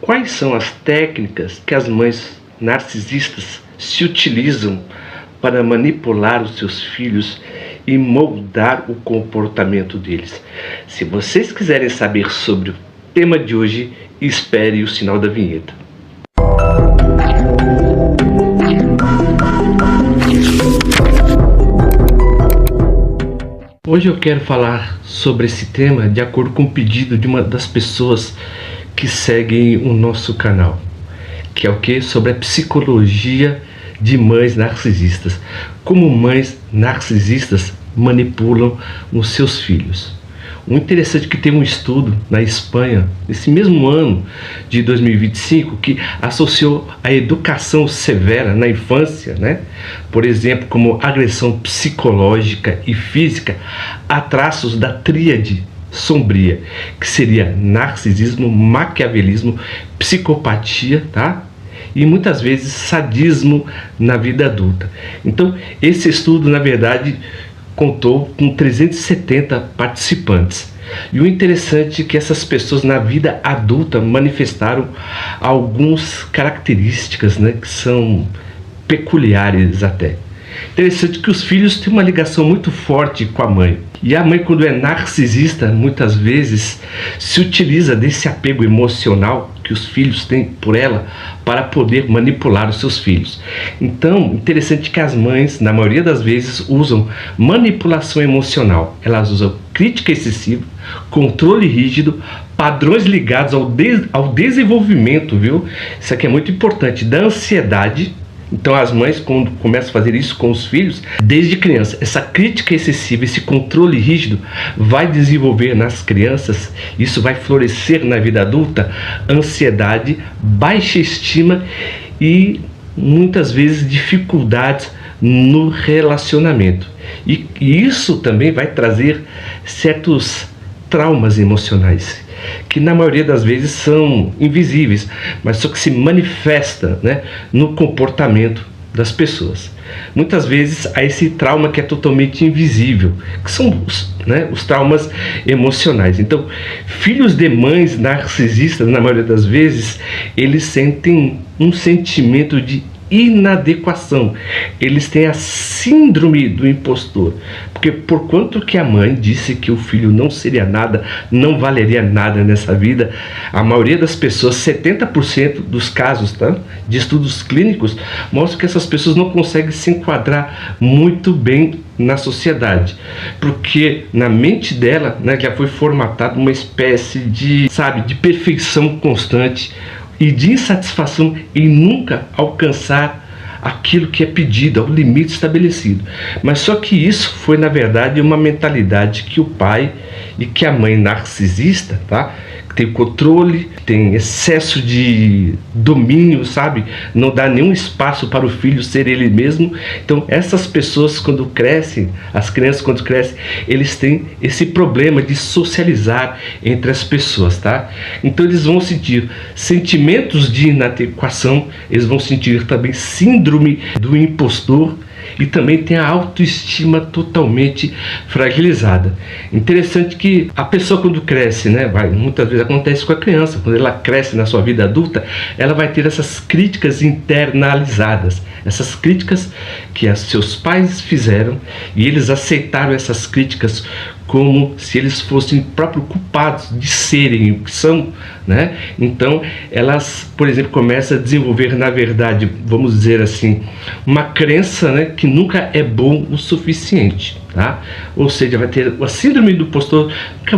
Quais são as técnicas que as mães narcisistas se utilizam para manipular os seus filhos e moldar o comportamento deles? Se vocês quiserem saber sobre o tema de hoje, espere o sinal da vinheta. Hoje eu quero falar sobre esse tema de acordo com o pedido de uma das pessoas que seguem o nosso canal, que é o que? Sobre a psicologia de mães narcisistas. Como mães narcisistas manipulam os seus filhos. O interessante é que tem um estudo na Espanha, nesse mesmo ano de 2025, que associou a educação severa na infância, por exemplo, como agressão psicológica e física, a traços da tríade sombria, que seria narcisismo, maquiavelismo, psicopatia, e muitas vezes sadismo na vida adulta. Então, esse estudo, na verdade, contou com 370 participantes. E o interessante é que essas pessoas na vida adulta manifestaram algumas características, que são peculiares até. Interessante que os filhos têm uma ligação muito forte com a mãe. E a mãe, quando é narcisista, muitas vezes se utiliza desse apego emocional que os filhos têm por ela para poder manipular os seus filhos. Então, interessante que as mães, na maioria das vezes, usam manipulação emocional. Elas usam crítica excessiva, controle rígido, padrões ligados ao desenvolvimento, viu? Isso aqui é muito importante, da ansiedade. Então as mães, quando começam a fazer isso com os filhos, desde criança, essa crítica excessiva, esse controle rígido vai desenvolver nas crianças, isso vai florescer na vida adulta, ansiedade, baixa estima e muitas vezes dificuldades no relacionamento. E isso também vai trazer certos traumas emocionais, que na maioria das vezes são invisíveis, mas só que se manifesta no comportamento das pessoas. Muitas vezes há esse trauma que é totalmente invisível, que são os traumas emocionais. Então, filhos de mães narcisistas, na maioria das vezes, eles sentem um sentimento de inadequação. Eles têm a síndrome do impostor, porque por quanto que a mãe disse que o filho não seria nada, não valeria nada nessa vida, a maioria das pessoas, 70% dos casos de estudos clínicos mostram que essas pessoas não conseguem se enquadrar muito bem na sociedade, porque na mente dela já foi formatada uma espécie de perfeição constante e de insatisfação em nunca alcançar aquilo que é pedido, ao limite estabelecido. Mas só que isso foi, na verdade, uma mentalidade que o pai e que a mãe narcisista, tem controle, tem excesso de domínio, não dá nenhum espaço para o filho ser ele mesmo. Então essas pessoas, quando crescem, as crianças quando crescem, eles têm esse problema de socializar entre as pessoas, Então eles vão sentir sentimentos de inadequação, eles vão sentir também síndrome do impostor, e também tem a autoestima totalmente fragilizada. Interessante que a pessoa, quando cresce, muitas vezes acontece com a criança, quando ela cresce na sua vida adulta, ela vai ter essas críticas internalizadas, essas críticas que seus pais fizeram, e eles aceitaram essas críticas como se eles fossem próprios culpados de serem o que são, Então elas, por exemplo, começam a desenvolver, na verdade, vamos dizer assim, uma crença que nunca é bom o suficiente, Ou seja, vai ter a síndrome do impostor,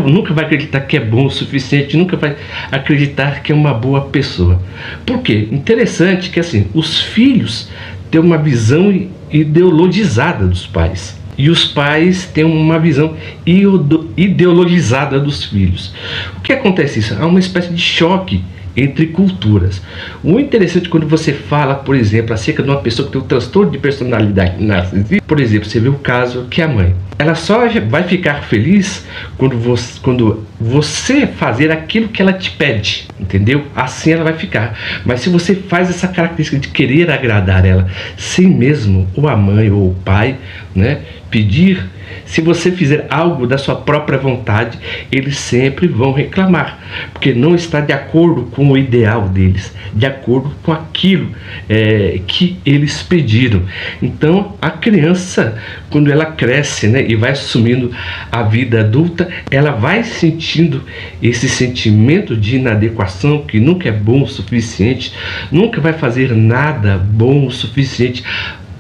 nunca vai acreditar que é bom o suficiente, nunca vai acreditar que é uma boa pessoa. Por quê? Interessante que os filhos têm uma visão ideologizada dos pais. E os pais têm uma visão ideologizada dos filhos. O que acontece isso? Há uma espécie de choque entre culturas. O interessante quando você fala, por exemplo, acerca de uma pessoa que tem um transtorno de personalidade narcisista, por exemplo, você vê o caso que a mãe, ela só vai ficar feliz quando você fazer aquilo que ela te pede, entendeu? Assim ela vai ficar. Mas se você faz essa característica de querer agradar ela, sem mesmo ou a mãe ou o pai, pedir, Se você fizer algo da sua própria vontade, eles sempre vão reclamar, porque não está de acordo com o ideal deles, de acordo com aquilo que eles pediram. Então, a criança, quando ela cresce, né, e vai assumindo a vida adulta, ela vai sentindo esse sentimento de inadequação, que nunca é bom o suficiente, nunca vai fazer nada bom o suficiente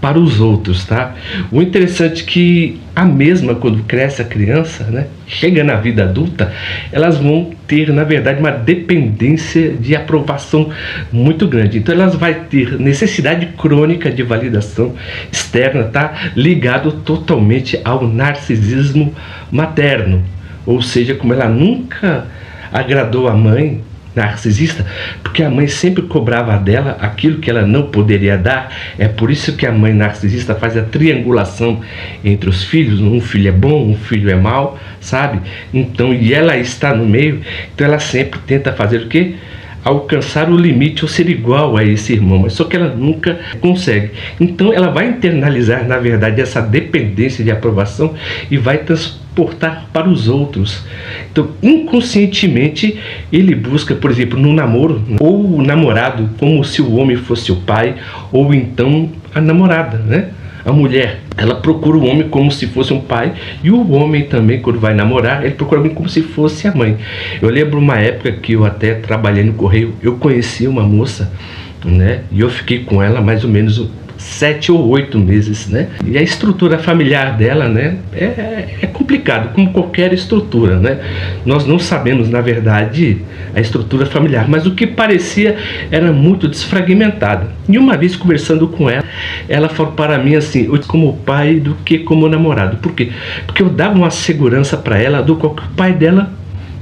para os outros, tá? O interessante é que a mesma, quando cresce a criança, né, chega na vida adulta, elas vão ter, na verdade, uma dependência de aprovação muito grande. Então elas vão ter necessidade crônica de validação externa, tá? Ligado totalmente ao narcisismo materno. Ou seja, como ela nunca agradou a mãe narcisista, porque a mãe sempre cobrava dela aquilo que ela não poderia dar. É por isso que a mãe narcisista faz a triangulação entre os filhos, um filho é bom, um filho é mau, sabe? Então, e ela está no meio, então ela sempre tenta fazer o quê? Alcançar o limite ou ser igual a esse irmão, mas só que ela nunca consegue. Então ela vai internalizar, na verdade, essa dependência de aprovação e vai transportar para os outros. Então, inconscientemente, ele busca, por exemplo, no namoro, ou o namorado como se o homem fosse o pai, ou então a namorada, né? A mulher, ela procura o homem como se fosse um pai, e o homem também, quando vai namorar, ele procura o homem como se fosse a mãe. Eu lembro uma época que eu até trabalhei no correio, eu conheci uma moça, né, e eu fiquei com ela mais ou menos 7 ou 8 meses, né? E a estrutura familiar dela, né, é complicado, como qualquer estrutura, né? Nós não sabemos, na verdade, a estrutura familiar, mas o que parecia era muito desfragmentada. E uma vez conversando com ela, ela falou para mim assim: eu como pai do que como namorado. Por quê? Porque eu dava uma segurança para ela do qual que o pai dela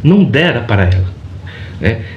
não dera para ela.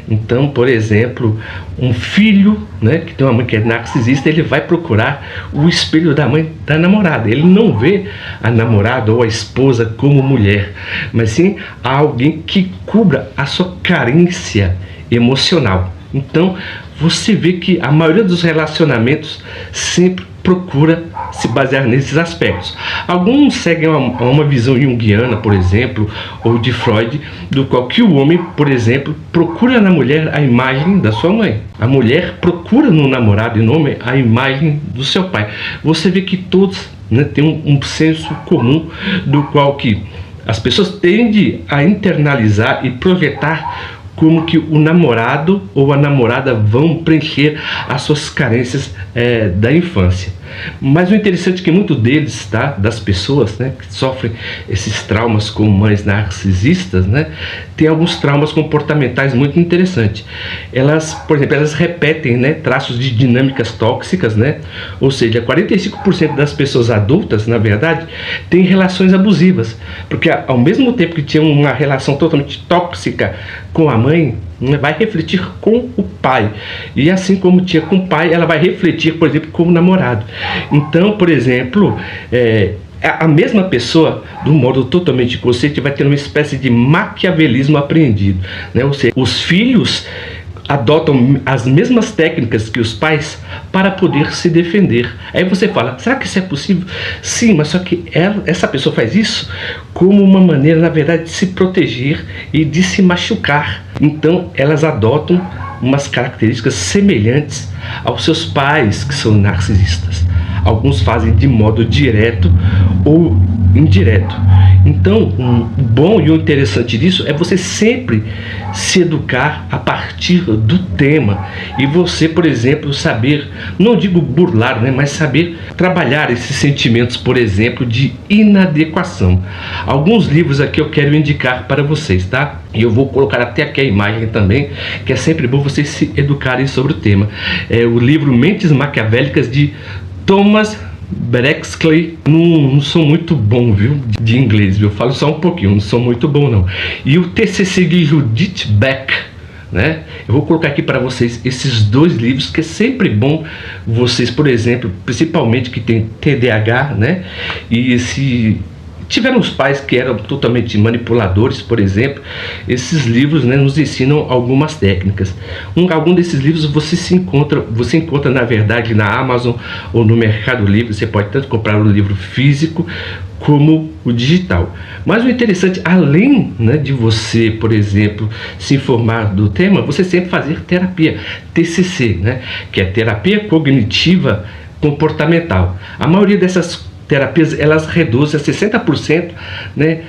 Então, por exemplo, um filho, né, que tem uma mãe que é narcisista, ele vai procurar o espelho da mãe da namorada. Ele não vê a namorada ou a esposa como mulher, mas sim alguém que cubra a sua carência emocional. Então, você vê que a maioria dos relacionamentos sempre procura se basear nesses aspectos. Alguns seguem uma visão junguiana, por exemplo, ou de Freud, do qual que o homem, por exemplo, procura na mulher a imagem da sua mãe. A mulher procura no namorado e no homem a imagem do seu pai. Você vê que todos, né, têm um senso comum, do qual que as pessoas tendem a internalizar e projetar como que o namorado ou a namorada vão preencher as suas carências da infância. Mas o interessante é que muitos deles, tá, das pessoas, né, que sofrem esses traumas com mães narcisistas, né, tem alguns traumas comportamentais muito interessantes. Elas, por exemplo, elas repetem, né, traços de dinâmicas tóxicas, né, ou seja, 45% das pessoas adultas, na verdade, têm relações abusivas, porque ao mesmo tempo que tinham uma relação totalmente tóxica com a mãe, vai refletir com o pai, e assim como tinha com o pai, ela vai refletir, por exemplo, com o namorado. Então, por exemplo, a mesma pessoa, de um modo totalmente inconsciente, vai ter uma espécie de maquiavelismo aprendido, né? Ou seja, os filhos adotam as mesmas técnicas que os pais para poder se defender. Aí você fala, será que isso é possível? Sim, mas só que essa pessoa faz isso como uma maneira, na verdade, de se proteger e de se machucar. Então elas adotam umas características semelhantes aos seus pais, que são narcisistas. Alguns fazem de modo direto ou indireto. Então, o bom e o interessante disso é você sempre se educar a partir do tema. E você, por exemplo, saber, não digo burlar, né, mas saber trabalhar esses sentimentos, por exemplo, de inadequação. Alguns livros aqui eu quero indicar para vocês, tá? E eu vou colocar até aqui a imagem também, que é sempre bom vocês se educarem sobre o tema. É o livro Mentes Maquiavélicas, de Thomas Bexley. Não sou muito bom, viu, de inglês, viu? Eu falo só um pouquinho, não sou muito bom não. E o TCC de Judith Beck, né? Eu vou colocar aqui para vocês esses dois livros, que é sempre bom vocês, por exemplo, principalmente que tem TDAH, né? E tiveram os pais que eram totalmente manipuladores, por exemplo. Esses livros, né, nos ensinam algumas técnicas. Algum desses livros você encontra na verdade na Amazon ou no Mercado Livre. Você pode tanto comprar o livro físico como o digital. Mas o interessante, além, né, de você, por exemplo, se informar do tema, você sempre fazer terapia, TCC, né, que é terapia cognitiva comportamental. A maioria dessas terapias, elas reduzem a 60%, né,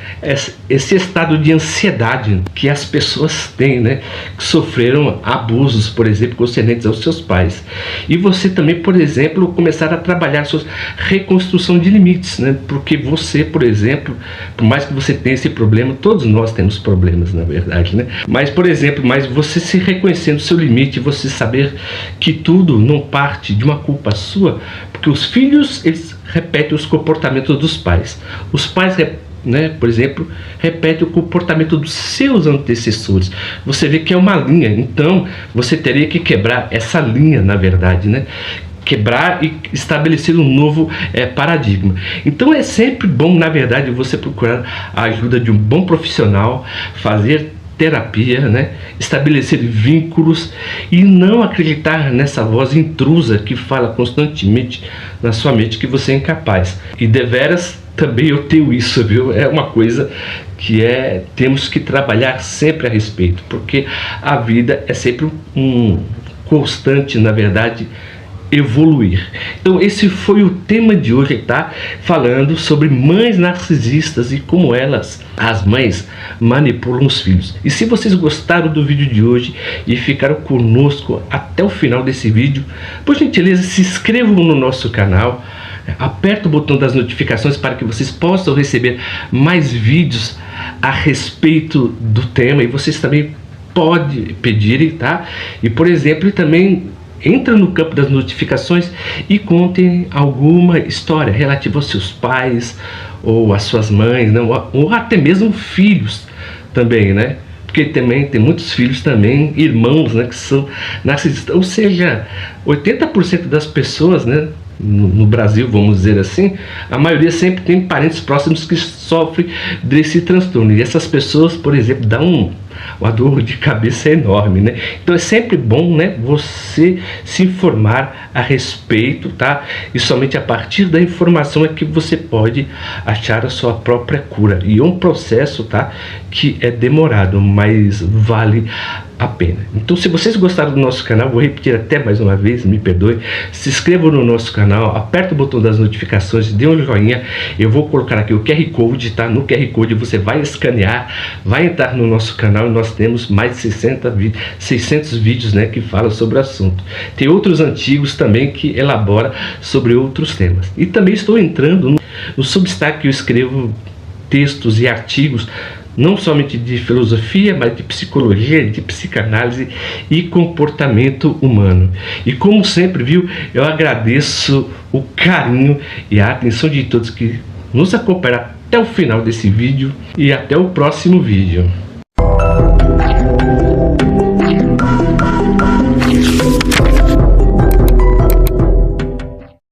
esse estado de ansiedade que as pessoas têm, né, que sofreram abusos, por exemplo, concernentes aos seus pais. E você também, por exemplo, começar a trabalhar a sua reconstrução de limites, né, porque você, por exemplo, por mais que você tenha esse problema, todos nós temos problemas, na verdade, né, mas, por exemplo, você se reconhecendo o seu limite, você saber que tudo não parte de uma culpa sua, porque os filhos, eles repetem os comportamentos dos pais. Os pais, né, por exemplo, repetem o comportamento dos seus antecessores. Você vê que é uma linha, então você teria que quebrar essa linha, na verdade, né? Quebrar e estabelecer um novo paradigma. Então é sempre bom, na verdade, você procurar a ajuda de um bom profissional, fazer terapia, né? Estabelecer vínculos e não acreditar nessa voz intrusa que fala constantemente na sua mente que você é incapaz. E deveras também eu tenho isso, viu? É uma coisa que temos que trabalhar sempre a respeito, porque a vida é sempre um constante, na verdade, evoluir. Então esse foi o tema de hoje, tá? Falando sobre mães narcisistas e como as mães manipulam os filhos. E se vocês gostaram do vídeo de hoje e ficaram conosco até o final desse vídeo, por gentileza, se inscrevam no nosso canal, aperta o botão das notificações para que vocês possam receber mais vídeos a respeito do tema, e vocês também podem pedir, tá? E, por exemplo, também entra no campo das notificações e contem alguma história relativa aos seus pais ou às suas mães, né? Ou até mesmo filhos também, né? Porque também tem muitos filhos também, irmãos, né, que são narcisistas. Ou seja, 80% das pessoas, né, no Brasil, vamos dizer assim, a maioria sempre tem parentes próximos que sofrem desse transtorno. E essas pessoas, por exemplo, dão uma dor de cabeça enorme, né? Então é sempre bom, né, você se informar a respeito, tá? E somente a partir da informação é que você pode achar a sua própria cura. E é um processo, tá, que é demorado, mas vale a pena. Então, se vocês gostaram do nosso canal, vou repetir até mais uma vez, me perdoe, se inscrevam no nosso canal, aperta o botão das notificações, dê um joinha. Eu vou colocar aqui o QR Code, tá? No QR Code você vai escanear, vai entrar no nosso canal e nós temos mais de 600 vídeos, né, que falam sobre o assunto. Tem outros antigos também que elaboram sobre outros temas. E também estou entrando no Substack, que eu escrevo textos e artigos não somente de filosofia, mas de psicologia, de psicanálise e comportamento humano. E como sempre, viu, eu agradeço o carinho e a atenção de todos que nos acompanharam até o final desse vídeo, e até o próximo vídeo.